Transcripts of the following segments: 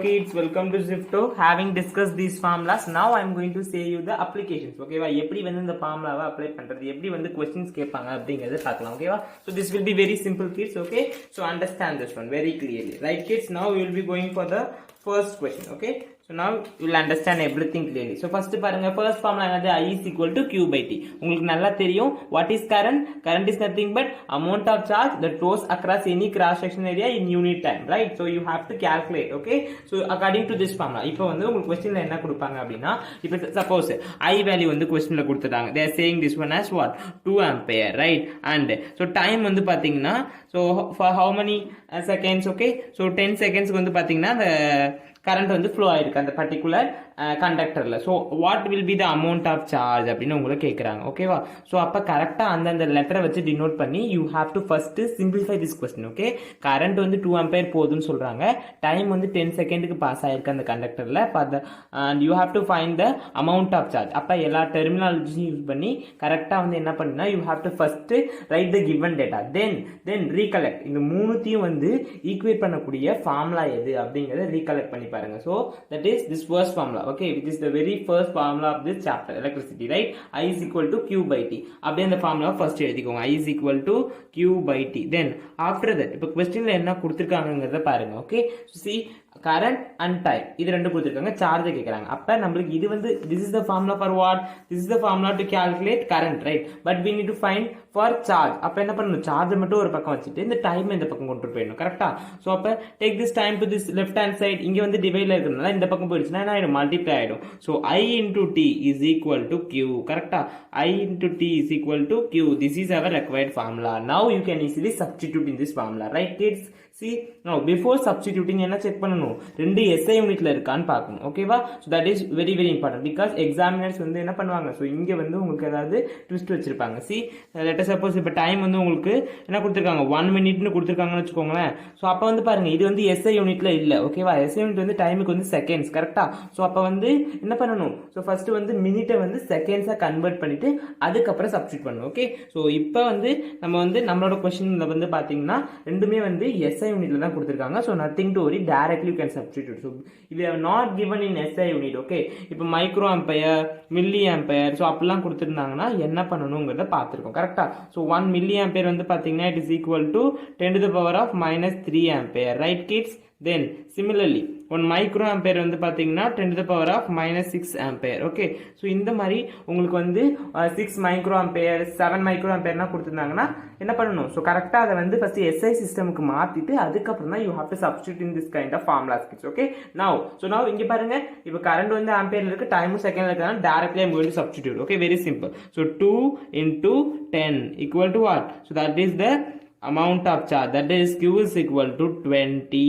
kids, welcome to Zifto. Having discussed these formulas, now I am going to say you the applications. Okay va, எப்படி வந்து இந்த formula apply பண்றது, எப்படி வந்து questions கேட்பாங்க அப்படிங்கறத பார்க்கலாம். Okay va, so this will be very simple kids. Okay, so understand this one very clearly, right kids? Now we will be going for the first question. Okay, so now you will understand everything clearly. So first பாருங்க, first formula என்னது? I is equal to Q by T. உங்களுக்கு நல்லா தெரியும். What is current? Current is nothing but amount of charge that flows across any cross section area in unit time, right? So you have to calculate. Okay, so according to this formula, இப்போ வந்து உங்களுக்கு questionல என்ன கொடுப்பாங்க அப்படின்னா, இப்போ suppose I value வந்து questionல கொடுத்துட்டாங்க. They are saying this one as what? 2 ampere, right? And so time வந்து பாத்தீங்கன்னா, so for how many seconds? Okay, so 10 seconds வந்து பாத்தீங்கன்னா the current வந்து flow ஆயிருக்கு அந்த பர்టిక్యులர் கண்டக்டர்ல. So what will be the amount of charge அப்படின்னு உங்களை கேட்குறாங்க. ஓகேவா? ஸோ அப்போ கரெக்டாக அந்தந்த லெட்டரை வச்சு டினோட் பண்ணி you have to first simplify this question. Okay, current வந்து 2 ampere போகுதுன்னு சொல்றாங்க, டைம் வந்து 10 செகண்டுக்கு பாஸ் ஆயிருக்கு அந்த கண்டக்டர்ல, and you have to find the amount of charge. அப்போ எல்லா டெர்மினாலஜியும் யூஸ் பண்ணி கரெக்டாக வந்து என்ன பண்ணுன்னா you have to first write the given data, then recollect. இந்த மூணுத்தையும் வந்து ஈக்குவேட் பண்ணக்கூடிய ஃபார்முலா எது அப்படிங்கறத ரீகலெக்ட் பண்ணி பாருங்க. So that is this first formula, okay, which is the very first formula of this chapter, electricity, right? I is equal to Q by T. அப்படியே அந்த ஃபார்முலா ஃபர்ஸ்ட் எழுதிக்கோங்க. I is equal to Q by T. Then after that, இப்போ क्वेश्चनல என்ன கொடுத்திருக்காங்கங்கறத பாருங்க. Okay, so see, current and time இது ரெண்டு கொடுத்திருக்காங்க, charge கேக்குறாங்க. அப்ப நமக்கு இது வந்து this is the formula for what? This is the formula to calculate current, right? But we need to find for charge. அப்ப என்ன பண்ணணும்? சார்ஜ் மட்டும் ஒரு பக்கம் வச்சிட்டு இந்த டைம் இந்த பக்கம் கொண்டு போயிடணும். கரெக்ட்டா? சோ அப்ப take this time to this left hand side. இங்க வந்து டிவைட்ல இருக்குறதுனால இந்த பக்கம் போயிடுச்சுனா என்ன ஆயிடும்? மல்டிப்ளை ஆயிடும். So I into T is equal to Q. கரெக்ட்டா? I into T is equal to Q. This is our required formula. Now you can easily substitute in this formula, right kids? See, now before substituting என்ன check பண்ணணும்? ரெண்டு SI யூனிட்ல இருக்கான்னு பார்க்கணும். ஓகேவா? so that is very very important because examiners வந்து என்ன பண்ணுவாங்க, so இங்க வந்து உங்களுக்கு ஏதாவது ட்விஸ்ட் வச்சிருப்பாங்க. see, let us suppose இப்ப டைம் வந்து உங்களுக்கு என்ன கொடுத்திருக்காங்க, 1 மினிட்னு கொடுத்திருக்காங்கன்னு வெச்சுக்கோங்களேன். சோ அப்ப வந்து பாருங்க, இது வந்து SI யூனிட்ல இல்ல. ஓகேவா? SI யூனிட் வந்து டைமுக்கு வந்து செகண்ட்ஸ். கரெக்ட்டா? சோ அப்ப வந்து என்ன பண்ணணும்? சோ ஃபர்ஸ்ட் வந்து மினிட்டை வந்து செகண்ட்ஸா கன்வர்ட் பண்ணிட்டு அதுக்கு அப்புறம் சப்ஸ்டிட்யூட் பண்ணணும். ஓகே, சோ இப்போ வந்து நம்ம வந்து நம்மளோட क्वेश्चनல வந்து பாத்தீங்கன்னா ரெண்டுமே வந்து SI யூனிட்ல தான் கொடுத்திருக்காங்க. so nothing to worry, directly you can substitute. so if they are not given in SI unit, okay, இப்போ micro ampere, milli ampere, so அப்படிலாம் கொடுத்திருந்தாங்கன்னா என்ன பண்ணணும்ங்கறத பார்த்திருக்கோம். கரெக்ட்டா? so 1 மில்லி ஆம்பியர் வந்து பாத்தீங்கன்னா it is equal to 10 to the power of -3 ampere, right kids? then similarly 1 micro ampere வந்து பாத்தீங்கன்னா 10 to the power of -6 ampere. okay, so இந்த மாதிரி உங்களுக்கு வந்து 6 micro ampere 7 micro ampere னா கொடுத்திருந்தாங்கன்னா என்ன பண்ணணும்? so கரெக்ட்டா அத வந்து ஃபர்ஸ்ட் SI சிஸ்டம்க்கு மாத்திட்டு அதுக்கு அப்புறம் தான் you have to substitute in this kind of formulas kids. okay, now இங்க பாருங்க, இப்போ கரண்ட் வந்து ஆம்பியர்ல இருக்கு, டைம் செகண்ட்ல இருக்கனால directly I am going to substitute. okay, very simple. so 2 into 10 equal to what? so that is the amount of charge, that is Q is equal to 20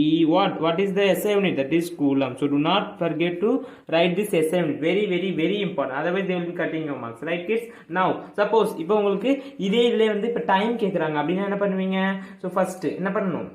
what is the SI unit? that is coulomb. so do not forget to write this SI unit, very very very important, otherwise they will be cutting your marks, right kids? now suppose இப்போ உங்களுக்கு இதே இதுல வந்து இப்ப time கேக்குறாங்க அப்படினா என்ன பண்ணுவீங்க? so first என்ன பண்ணணும்?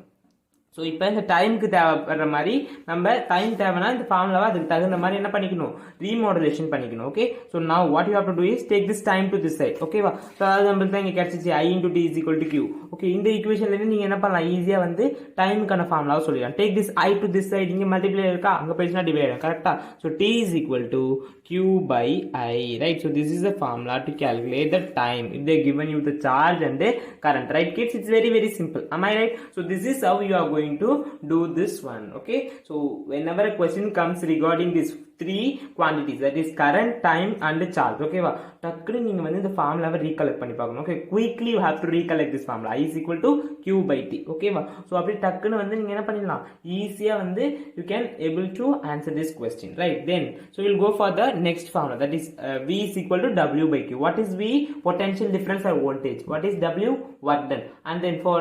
ஸோ இப்போ இந்த டைமுக்கு தேவைப்படுற மாதிரி நம்ம டைம் தேவைன்னா இந்த ஃபார்முலாவை அதுக்கு தகுந்த மாதிரி என்ன பண்ணிக்கணும்? ரீமாடுலேஷன் பண்ணிக்கணும். Okay, so now what you have to do is take this time to this side. ஓகேவா? ஸோ அதாவது நம்மளுக்கு தான் இங்கே கிடைச்சிச்சு I into T is equal to Q. Okay, இந்த ஈக்குவேஷன்லேருந்து நீங்கள் என்ன பண்ணலாம்? ஈஸியாக வந்து டைமுக்கான ஃபார்முலாவை சொல்லிடலாம். Take this I to this side, இங்கே மல்டிப்ளை இருக்கா, அங்கே போயிடுச்சுன்னா டிவைட் ஆகும். கரெக்டா? So T is equal to Q by I, right? So this is the formula to calculate the time if they given you the charge and the current, right kids? It's very very simple. Am I right? So this is how you are going to do this one. okay, so whenever a question comes regarding these three quantities, that is current, time and charge, okay va, டக்குனு நீங்க வந்து இந்த ஃபார்முலாவை recollect பண்ணி பார்க்கணும். okay, quickly you have to recollect this formula. I is equal to Q by T. okay va, so அப்படி டக்குனு வந்து நீங்க என்ன பண்ணிடலாம், ஈஸியா வந்து you can able to answer this question, right? then so we'll go for the next formula, that is V is equal to W by Q. what is V? potential difference or voltage. what is W? work done. and then for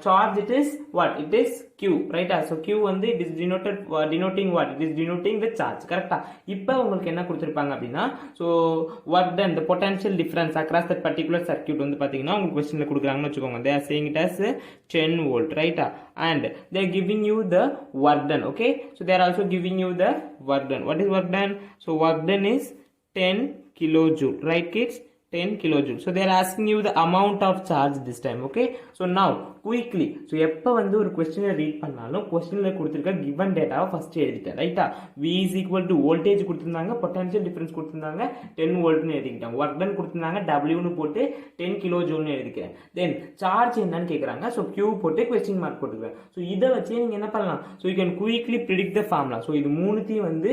charge it is what? it is Q, right? so Q வந்து it is denoting what? it is denoting the charge. கரெக்ட்டா? இப்போ உங்களுக்கு என்ன கொடுத்திருப்பாங்க அப்படினா, so work done, the potential difference across that particular circuit வந்து பாத்தீங்கன்னா உங்களுக்கு क्वेश्चनல கொடுக்கறாங்கன்னு வெச்சுக்கோங்க. they are saying it as 10 volt, right? and they are giving you the work done. okay, so they are also giving you the work done. what is work done? so work done is 10 kilojoule, right kids? 10 kilojoule. So they are asking you the amount of charge this time. Okay, so now quickly, so எப்ப வந்து ஒரு question read பண்ணாலும் questionல கொடுத்திருக்க given data first எழுதிட்டேன். ரைட்டா? V is equal to voltage கொடுத்திருந்தாங்க, potential difference கொடுத்திருந்தாங்க, 10 volt னு எழுதிட்டேன். work done கொடுத்திருந்தாங்க, W னு போட்டு 10 kilojoule னு எழுதிக்கிறேன். then charge என்னன்னு கேக்குறாங்க, so Q போட்டு question mark போட்டுக்கிறேன். so இத வச்சு நீங்க என்ன பண்ணலாம், so you can quickly predict the formula. so இது மூணுத்தையும் வந்து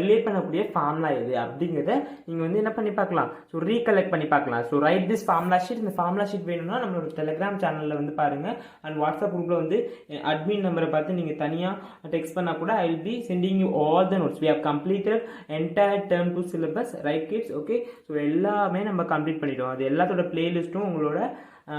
ரிலேட் பண்ணக்கூடிய formula எது அப்படிங்கறத நீங்க வந்து என்ன பண்ணி பார்க்கலாம், so recollect பண்ணி பார்க்கலாம். so write this formula sheet. இந்த formula sheet வேணும்னா நம்மளோட Telegram சேனல்ல வந்து பாருங்க, and WhatsApp குரூப்ல வந்து admin நம்பரை பார்த்து நீங்க தனியா டெக்ஸ்ட் பண்ணா கூட I will be sending you all the notes. we have completed entire term 2 syllabus, right kids? okay, so எல்லாமே நம்ம கம்ப்ளீட் பண்ணிட்டோம். அது எல்லாத்தோட பிளேலிஸ்டும் உங்களோட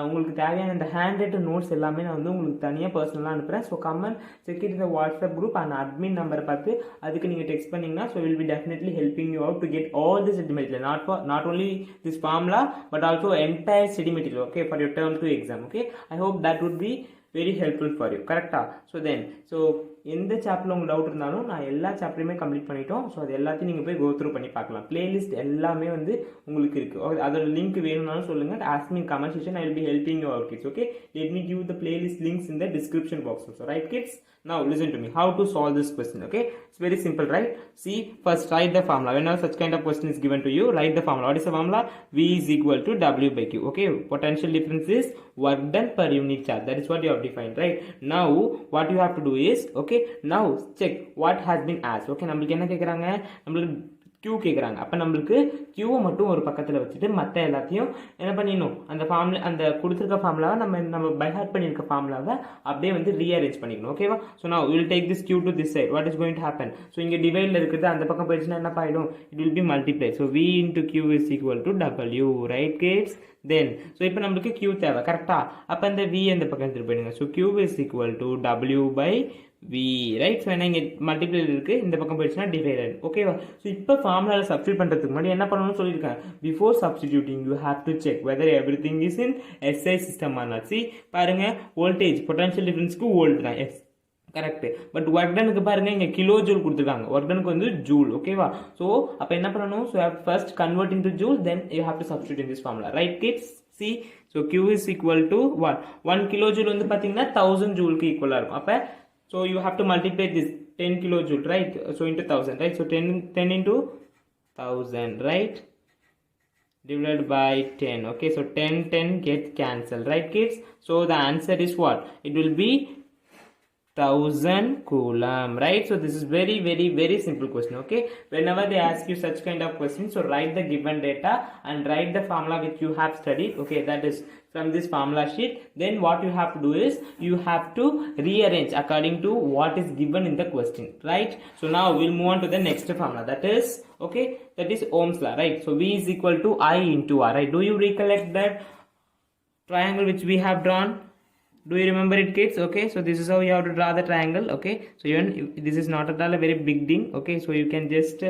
உங்களுக்கு தேவையான இந்த ஹேண்ட் ரைட்டன் நோட்ஸ் எல்லாமே நான் வந்து உங்களுக்கு தனியாக பர்சனலாக அனுப்புகிறேன். ஸோ கமெண்ட் செக் இட் இந்த வாட்ஸ்அப் குரூப் அண்ட் அட்மின் நம்பரை பார்த்து அதுக்கு நீங்கள் டெக்ஸ்ட் பண்ணிங்கன்னா so will be definitely helping you out to get all the study material, not only this formula but also entire study material, okay, for your term 2 exam. okay, I hope that would be very helpful for you. கரெக்டா? So எந்த சாப்டர்ல உங்களுக்கு doubt இருந்தாலும் நான் எல்லா சாப்டரையுமே complete பண்ணிட்டோம். So அது எல்லாத்தையும் நீங்கள் போய் கோ த்ரூ பண்ணி பார்க்கலாம். பிளேலிஸ்ட் எல்லாமே வந்து உங்களுக்கு இருக்கு. அதோட லிங்க் வேணும்னாலும் சொல்லுங்க, ask me in comment section. I will be helping you out kids. okay, let me give the playlist links in the description box also, right kids? Now listen to me, how to solve this question. okay, it's very simple, right? see, first write the formula. whenever such kind of question is given to you, write the formula. what is the formula? V is equal to W by Q. okay, potential difference is work done per unit charge. that is what you have defined, right? now what you have to do is, okay, now check what has been asked. okay, நம்மளுக்கு என்ன கேக்குறாங்க, நம்மளுக்கு Q கேக்குறாங்க. அப்ப நம்மளுக்கு Q மட்டும் ஒரு பக்கத்துல வச்சுட்டு மத்த எல்லாத்தையும் என்ன பண்ணிடணும், அந்த ஃபார்முலா, அந்த கொடுத்திருக்க ஃபார்முலாவை நம்ம பை ஹார்ட் பண்ணிருக்க ஃபார்முலாவை அப்படியே வந்து ரீஅரேஞ்ச் பண்ணிக்கணும். ஓகேவா? so now we will take this Q to this side. what is going to happen, so இங்க டிவைட்ல இருக்குது அந்த பக்கம் போயிடுச்சுன்னா என்ன ஆயிடும், it will be multiplied. so V into Q is equal to W, right kids? then so இப்போ நம்மளுக்கு Q தேவை. கரெக்டா? அப்ப இந்த V அந்த பக்கம் எடுத்துட்டு போயிடுங்க. so Q is equal to W by V, right? so என்ன இங்க மல்டிப்ளை இருக்கு, இந்த பக்கம் போயிடுச்சுன்னா டிவைடட். ஓகேவா? so இப்போ ஃபார்முலால சப்ஸ்டிட்யூட் பண்றதுக்கு முன்னாடி என்ன பண்ணணும்னு சொல்லிருக்கேன், before substituting you have to check whether everything is in SI system or not. see, பாருங்க, வோல்டேஜ் பொட்டன்ஷியல் டிஃபரன்ஸ்க்கு வோல்ட் தான், எஸ் கரெக்ட். பட் ஒர்க் டனுக்கு பாருங்க இங்க கிலோ ஜூல் கொடுத்துருக்காங்க, ஒர்க் டனுக்கு வந்து ஜூல். ஓகேவா? சோ அப்ப என்ன பண்ணணும், so have first convert into joule, then you have to substitute in this formula, right kids? see, so Q is equal to what, 1 kilojoule வந்து பாத்தீங்கன்னா 1000 ஜூலுக்கு ஈக்குவலா இருக்கும். அப்ப so you have to multiply this 10 kilojoule, right? so into 1000, right? so 10 into 1000, right, divided by 10. okay, so 10 get cancelled, right kids? so the answer is what, it will be 1000 coulomb, right? so this is very very simple question. okay, whenever they ask you such kind of questions, so write the given data and write the formula which you have studied. okay, that is from this formula sheet. then what you have to do is you have to rearrange according to what is given in the question, right? so now we'll move on to the next formula, that is, okay, that is Ohm's law, right? so V is equal to I into R, right? do you recollect that triangle which we have drawn? do you remember it kids? okay, so this is how you have to draw the triangle. okay, so even this is not at all a very big thing. okay, so you can just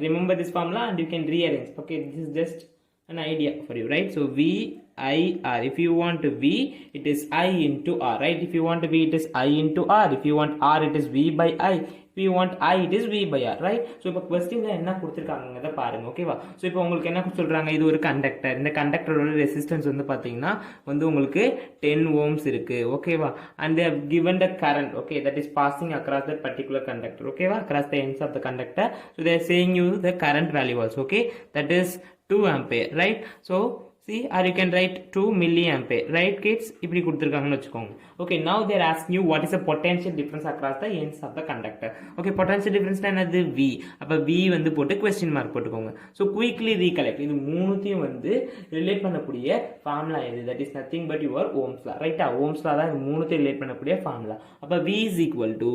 remember this formula and you can rearrange. okay, this is just an idea for you, right? so V I R, if you want V it is I into R, right? if you want V it is I into R, if you want R it is V by I, if you want I it is V by R, right? so இப்போ क्वेश्चनல என்ன கொடுத்திருக்காங்கங்கறத பாருங்க. ஓகேவா? so இப்போ உங்களுக்கு என்ன சொல்றாங்க, இது ஒரு கண்டக்டர், இந்த கண்டக்டரோட ரெசிஸ்டன்ஸ் வந்து பாத்தீங்கன்னா வந்து உங்களுக்கு 10 ohms இருக்கு. ஓகேவா? and they have given the current, okay, that is passing across that particular conductor. ஓகேவா? across the ends of the conductor. so they are saying you the current value also. okay, that is 2 ampere, right? so see, or you can write 2 milliampere, right kids? இப்படி கொடுத்திருக்காங்கன்னு வெச்சுக்கோங்க. okay, now they are asking you what is the potential difference across the ends of the conductor. okay, potential difference என்னது, V. அப்ப V வந்து போட்டு question mark போட்டுக்கோங்க. so quickly recollect, இது மூணுத்தையும் வந்து ரிலேட் பண்ணக்கூடிய ஃபார்முலா எது, that is nothing but your Ohm's law, right? Ohm's law தான் இந்த மூணுத்தையும் ரிலேட் பண்ணக்கூடிய ஃபார்முலா. அப்ப V is equal to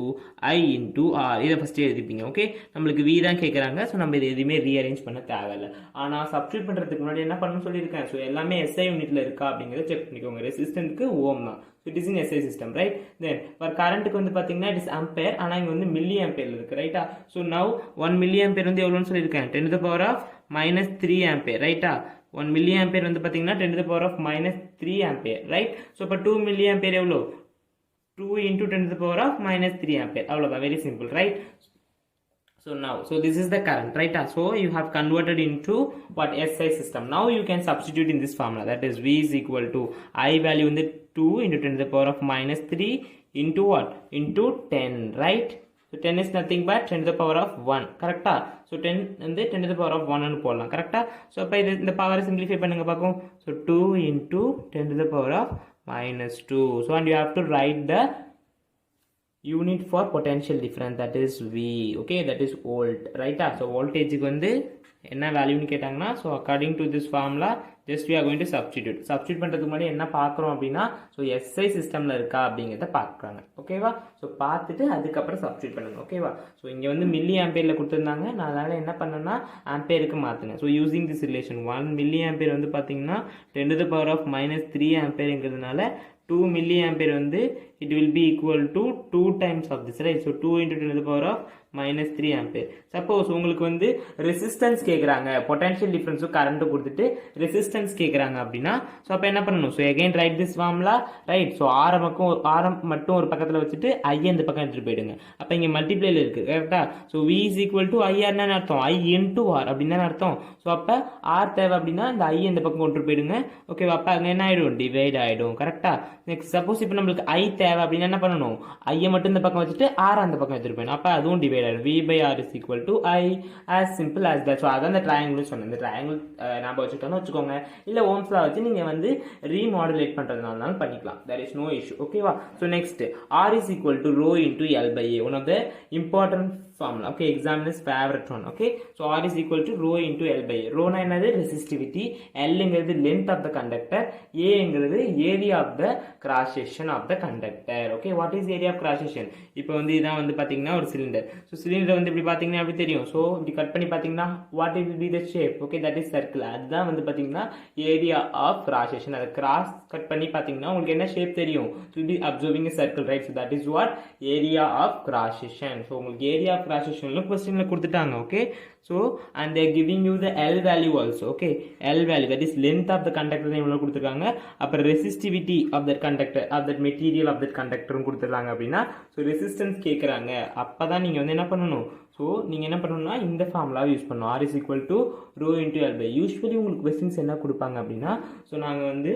I into R, இத ஃபர்ஸ்ட் எழுதிப்பீங்க. okay, நம்மளுக்கு V தான் கேக்குறாங்க, so நம்ம இது எதுமே ரீஅரேஞ்ச் பண்ண தேவையில்லை. ஆனா சப்ஸ்டிட்யூட் பண்றதுக்கு முன்னாடி என்ன பண்ணனும் சொல்லிருக்கேன், so எல்லாமே SI யூனிட்ல இருக்கா அப்படிங்கறத செக் பண்ணிக்கோங்க. ரெசிஸ்டன்ட்க்கு ஓம் தான், so it is in SI system, right? then for currentக்கு வந்து பாத்தீங்கன்னா it is ampere, ஆனா இங்க வந்து மில்லி ஆம்பியர்ல இருக்கு, ரைட்டா? so now 1 மில்லி ஆம்பியர் வந்து எவ்வளவுன்னு சொல்லிருக்கேன், 10 to the power of -3 ampere, ரைட்டா? 1 மில்லி ஆம்பியர் வந்து பாத்தீங்கன்னா 10 to the power of -3 ampere, right? so இப்ப 2 மில்லி ஆம்பியர் எவ்வளவு, 2 into 10 to the power of -3 ampere, அவ்வளவுதான், very simple, right? So now, so this is the current, right? So you have converted into what SI system. Now you can substitute in this formula, that is V is equal to I value in the 2 into 10 to the power of minus 3 into what? Into 10, right? So 10 is nothing but 10 to the power of 1, correct? So 10 and 10 to the power of 1 and போடலாம், correct? So அப்ப இந்த power simplify பண்ணுங்க பாக்கும். So 2 into 10 to the power of minus 2. So and you have to write the unit for potential difference, that is V, okay, that is volt, right? So voltage க்கு வந்து என்ன வேல்யூன்னு கேட்டாங்கன்னா, so according to this formula just we are going to substitute பண்றதுக்கு முன்னாடி என்ன பார்க்கறோம் அப்படின்னா, so SI சிஸ்டம்ல இருக்கா அப்படிங்கறத பார்க்கறாங்க, ஓகேவா? so பார்த்துட்டு அதுக்கு அப்புறம் சப்ஸ்டிட்யூட் பண்ணுங்க, ஓகேவா? so இங்க வந்து மில்லி ஆம்பியர்ல கொடுத்திருந்தாங்க, நான் அதனால என்ன பண்ணேன்னா ஆம்பியருக்கு மாத்துனேன். so using this relation 1 milli ampere வந்து பாத்தீங்கன்னா 10 to the power of minus 3 ஆம்பியர்ங்கிறதுனால 2 milliampere வந்து it will be equal to 2 times of this, right? so 2 into 10 to the power of minus 3 ampere. suppose உங்களுக்கு வந்து resistance கேக்குறாங்க, potential difference current கொடுத்துட்டு resistance கேக்குறாங்க அப்படினா, so அப்ப என்ன பண்ணணும்? so again write this formula, right? so ஆரம் மட்டும் ஒரு பக்கத்துல வச்சிட்டு I இந்த பக்கம் எடுத்துட்டு போய்டுங்க. அப்ப இங்க மல்டிப்ளைல இருக்கு, கரெக்ட்டா? so V is equal to I என்ன அர்த்தம்? I into R அப்படினா அர்த்தம். so அப்ப R தேவை அப்படினா இந்த I இந்த பக்கம் கொண்டு போய்டுங்க, ஓகேவா? அப்ப அங்க என்ன ஆயிடும்? டிவைட் ஆயிடும், கரெக்ட்டா? next suppose இப்போ நமக்கு I தேவை அப்படினா என்ன பண்ணணும்? I மட்டும் இந்த பக்கம் வச்சிட்டு R அந்த பக்கம் எடுத்துட்டு போய்டணும். அப்ப அதுவும் டிவைட் ஆயிடும். V by R is equal to I, as simple as that. so அதான் இந்த ட்ரையாங்கிள் சொன்னேன். இந்த ட்ரையாங்கிள் நாம வச்சுட்டோம்னு வச்சுக்கோங்க, இல்ல ஓம்ஸ் லா வச்சு நீங்க வந்து ரீமாடுலேட் பண்றதுனால பண்ணிக்கலாம், there is no issue, ஓகேவா? so next R is equal to rho into L by A, one of the important formula, okay, examiner's favorite one, okay? so R is equal to rho into L by A. rho na என்னது? resistivity, L ங்கிறது length of the conductor, A ங்கிறது area of the cross section of the conductor, okay? what is area of cross section? இப்போ வந்து இதான் வந்து பாத்தீங்கன்னா ஒரு cylinder, so cylinder வந்து இப்படி பாத்தீங்கன்னா எப்படி தெரியும்? so இப்படி கட் பண்ணி பாத்தீங்கன்னா what will be the shape? okay, that is circle. அதுதான் வந்து பாத்தீங்கன்னா area of cross section. அத cross கட் பண்ணி பாத்தீங்கன்னா உங்களுக்கு என்ன ஷேப் தெரியும்? it will be observing a circle, right? so that is what area of cross section. so உங்களுக்கு area of cross section questionல கொடுத்துட்டாங்க, okay? so and they are giving you the L value also, okay? L value, that is length of the conductor இவ்வளவு கொடுத்திருக்காங்க, அப்புறம் resistivity of that conductor, of that material of that conductor கொடுத்திருக்காங்க அப்படினா, so resistance கேக்குறாங்க. அப்பதான் நீங்க வந்து என்ன பண்ணணும்? so நீங்க என்ன பண்ணணும்னா இந்த ஃபார்முலாவை யூஸ் பண்ணணும். R is equal to rho into L by. usually உங்களுக்கு questions என்ன கொடுப்பாங்க அப்படினா, so நாங்க வந்து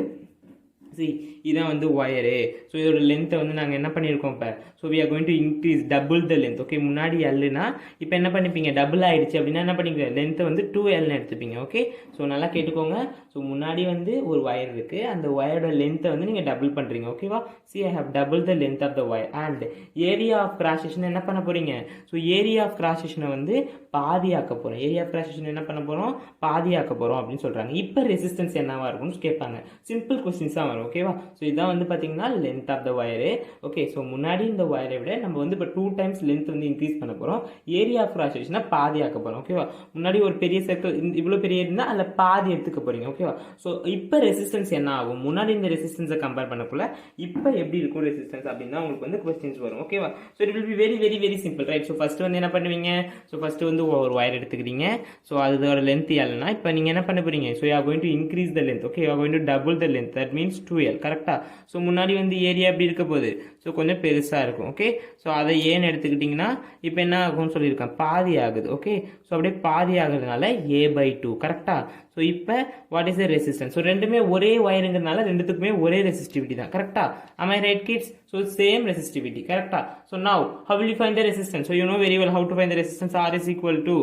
see இதான் வந்து wire, so இதோட length வந்து நாங்க என்ன பண்ணிருக்கோம் இப்ப, so we are going to increase double the length, okay? முன்னாடி L னா இப்போ என்ன பண்ணிப்பீங்க? டபுள் ஆயிடுச்சு அப்படினா என்ன பண்ணீங்க? length வந்து 2L ன்னு எடுத்துப்பீங்க, okay? so நல்லா கேட்டுக்கோங்க. so முன்னாடி வந்து ஒரு wire இருக்கு, அந்த wireோட length வந்து நீங்க டபுள் பண்றீங்க, ஓகேவா? see I have double the length of the wire and area of cross section என்ன பண்ண போறீங்க? so area of cross section வந்து பாதியாக்க போறோம். area of cross section என்ன பண்ண போறோம்? பாதியாக்க போறோம் அப்படினு சொல்றாங்க. இப்போ ரெசிஸ்டன்ஸ் என்னவா இருக்கும்னு கேட்பாங்க. சிம்பிள் क्वेश्चंस தான் வரும், ஓகேவா? so இதான் வந்து பாத்தீங்கன்னா length of the wire, okay? so முன்னாடி இந்த wire விட நம்ம வந்து இப்ப 2 times length வந்து இன்கிரீஸ் பண்ண போறோம். area of cross section பாதியாக்க போறோம், ஓகேவா? முன்னாடி ஒரு பெரிய சர்க்கிள் இவ்வளவு பெரிய இருந்தா அதுல பாதி எடுத்துக்க போறீங்க, ஓகேவா? so இப்போ ரெசிஸ்டன்ஸ் என்ன ஆகும்? முன்னாடி இந்த ரெசிஸ்டன்ஸை கம்பேர் பண்ணக்குள்ள இப்போ எப்படி இருக்கும் ரெசிஸ்டன்ஸ் அப்படினா உங்களுக்கு வந்து क्वेश्चंस வரும், ஓகேவா? so it will be very very very simple, right? so first வந்து என்ன பண்ணுவீங்க? so first வந்து ஒரு wire எடுத்துக்கிறீங்க, so அதோட length L னா இப்போ நீங்க என்ன பண்ண போறீங்க? so you are going to increase the length, okay? you are going to double the length, that means 2L, கரெக்ட்டா? so முன்னாடி வந்து ஏரியா எப்படி இருக்க போகுது? so கொஞ்சம் பெருசா இருக்கும், okay? so அதை ஏன்னு எடுத்துக்கிட்டீங்கன்னா இப்போ என்ன ஆகும்னு சொல்லியிருக்கேன், பாதி ஆகுது, okay? so அப்படியே பாதி ஆகுறதுனால A/2, கரெக்ட்டா? so இப்போ what is the resistance? so ரெண்டுமே ஒரே வயர்ங்கிறதுனால ரெண்டுத்துக்குமே ஒரே ரெசிஸ்டிவிட்டி தான், கரெக்ட்டா? am I right kids? so same resistivity, கரெக்ட்டா? so now how will you find the resistance? so you know very well how to find the resistance. R is equal to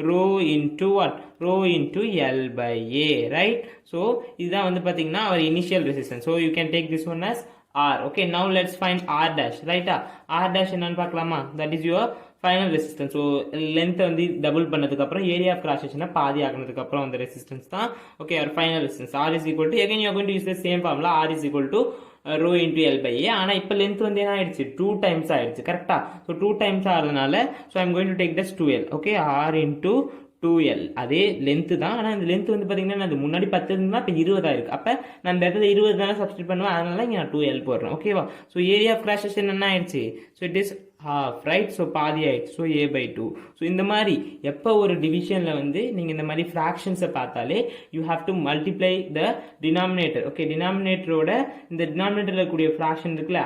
rho into what? rho into L by A, right? so இதுதான் வந்து பாத்தீங்கன்னா our initial resistance. so you can take this one as R, okay? now let's find R dash, right? R dash என்னன்னு பார்க்கலாமா? that is your final resistance. so length வந்து double பண்ணதுக்கு அப்புறம் area of cross section பாதி ஆக்குனதுக்கு அப்புறம் அந்த resistance தான், okay? our final resistance. R is equal to, again you are going to use the same formula, R is equal to rho into L by A. ஆனா இப்போ length வந்து என்ன ஆயிடுச்சு? 2 times ஆயிடுச்சு, கரெக்ட்டா? so 2 times ஆறதுனால so I am going to take this 2L, okay? R into 2L, அதே length தான், ஆனா இந்த length வந்து பாத்தீங்கன்னா அது முன்னாடி 10 இருந்தா இப்போ 20 ஆயிருக்கு. அப்ப நான் இந்த இடத்துல 20 தான சப்ஸ்டிட்யூட் பண்ணுவேன், அதனால இங்க நான் 2L போடுறேன், ஓகேவா? so area of cross section என்ன ஆயிடுச்சு? so it is half, right? So பாதி ஆயிடுச்சு. So a by 2. So இந்த மாதிரி எப்போ ஒரு டிவிஷன்ல வந்து நீங்க இந்த மாதிரி ஃப்ராக்ஷன்ஸை பார்த்தாலே you have to multiply the denominator. Okay, denominatorோட இந்த denominatorல இருக்கக்கூடிய fraction இருக்குல்ல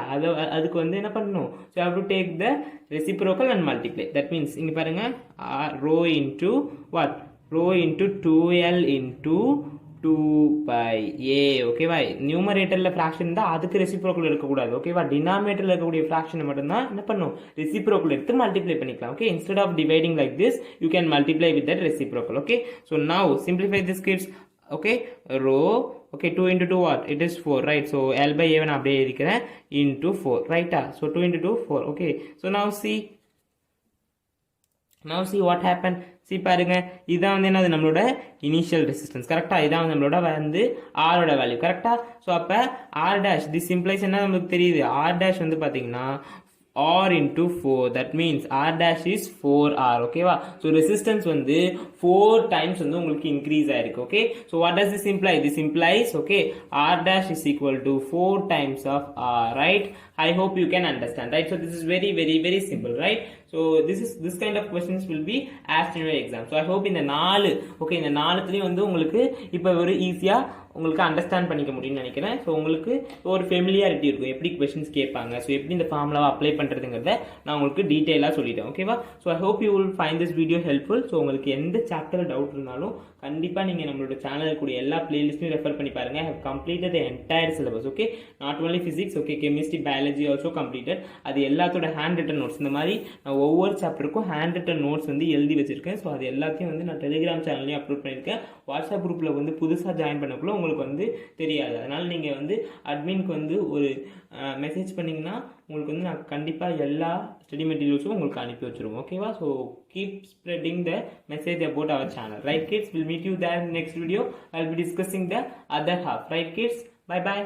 அதுக்கு வந்து என்ன பண்ணணும்? So you have to take the reciprocal and multiply. That means இங்க பாருங்க rho into what? Rho into 2l into 2 by a. ஓகேவா? நியூமரேட்டர்ல fraction இருந்தா அதுக்கு ரெசிப்ரோக்கல் இருக்கக்கூடாது. ஓகேவா? டினாமினேட்டர்ல இருக்கக்கூடிய fraction மட்டும் தான் என்ன பண்ணும்? ரெசிப்ரோக்கல் எடுத்து மல்டிப்ளை பண்ணிக்கலாம். Okay, instead of dividing like this you can multiply with that reciprocal. Okay, so now simplify this kids. Okay, rho, okay, 2 into 2 what? It is 4, right? So l by a நான் அப்படியே இருக்கிறேன் into 4, right? So 2 into 2 4. Okay, so now see what happened. see பாருங்க, இதான் வந்து என்னது நம்மளோட initial resistance. கரெக்டா? இதான் வந்து நம்மளோட வந்து r ஓட வேல்யூ. கரெக்டா? ஸோ அப்ப r dash this implies என்ன நமக்கு தெரியுது? r dash வந்து பாத்தீங்கன்னா r into 4. that means r dash is 4r. ஓகேவா? so resistance வந்து 4 times வந்து உங்களுக்கு increase ஆயிருக்கு. okay, so what does this imply? this implies okay r dash is equal to 4 times of r, right? I hope you can understand, right? so this is very simple, right? so this kind of questions will be asked in your exam. so I hope இந்த 4 okay இந்த 4த்துலயும் வந்து உங்களுக்கு இப்போ ஒரு ஈஸியா உங்களுக்கு understand பண்ணிக்க முடியும்னு நினைக்கிறேன். ஸோ உங்களுக்கு ஒரு ஃபெமிலியாரிட்டி இருக்கும் எப்படி கொஸ்டின்ஸ் கேட்பாங்க, ஸோ எப்படி இந்த ஃபார்முலாவை அப்ளை பண்ணுறதுங்கிறத நான் உங்களுக்கு டீட்டெயிலாக சொல்லிட்டேன். ஓகேவா? So I hope you will find this video helpful. So உங்களுக்கு எந்த சாப்டர் டவுட் இருந்தாலும் கண்டிப்பாக நீங்கள் நம்மளோட சேனல் கூடிய எல்லா பிளேலிஸ்ட்டையும் ரெஃபர் பண்ணி பாருங்கள். I have completed the entire syllabus. Okay, not only physics, okay, chemistry, biology also completed. அது எல்லாத்தோட ஹேண்ட் ரிட்டன் நோட்ஸ், இந்த மாதிரி நான் ஒவ்வொரு சாப்டருக்கும் ஹேண்ட் ரிட்டன் நோட்ஸ் வந்து எழுதி வச்சிருக்கேன். ஸோ அது எல்லாத்தையும் வந்து நான் டெலிகிராம் சேனல்லையும் அப்லோட் பண்ணியிருக்கேன். வாட்ஸ்அப் குரூப்பில் வந்து புதுசாக ஜாயின் பண்ணக்குள்ள உங்களுக்கு வந்து தெரியாது. அதனால நீங்கள் வந்து அட்மின்க்கு வந்து ஒரு மெசேஜ் பண்ணிங்கன்னா உங்களுக்கு வந்து நான் கண்டிப்பாக எல்லா ஸ்டடி மெட்டீரியல்ஸும் உங்களுக்கு அனுப்பி வச்சிருவோம். ஓகேவா? So keep spreading the message about our channel, right kids? We'll meet you there in the next video. I'll be discussing the other half, right kids? Bye bye.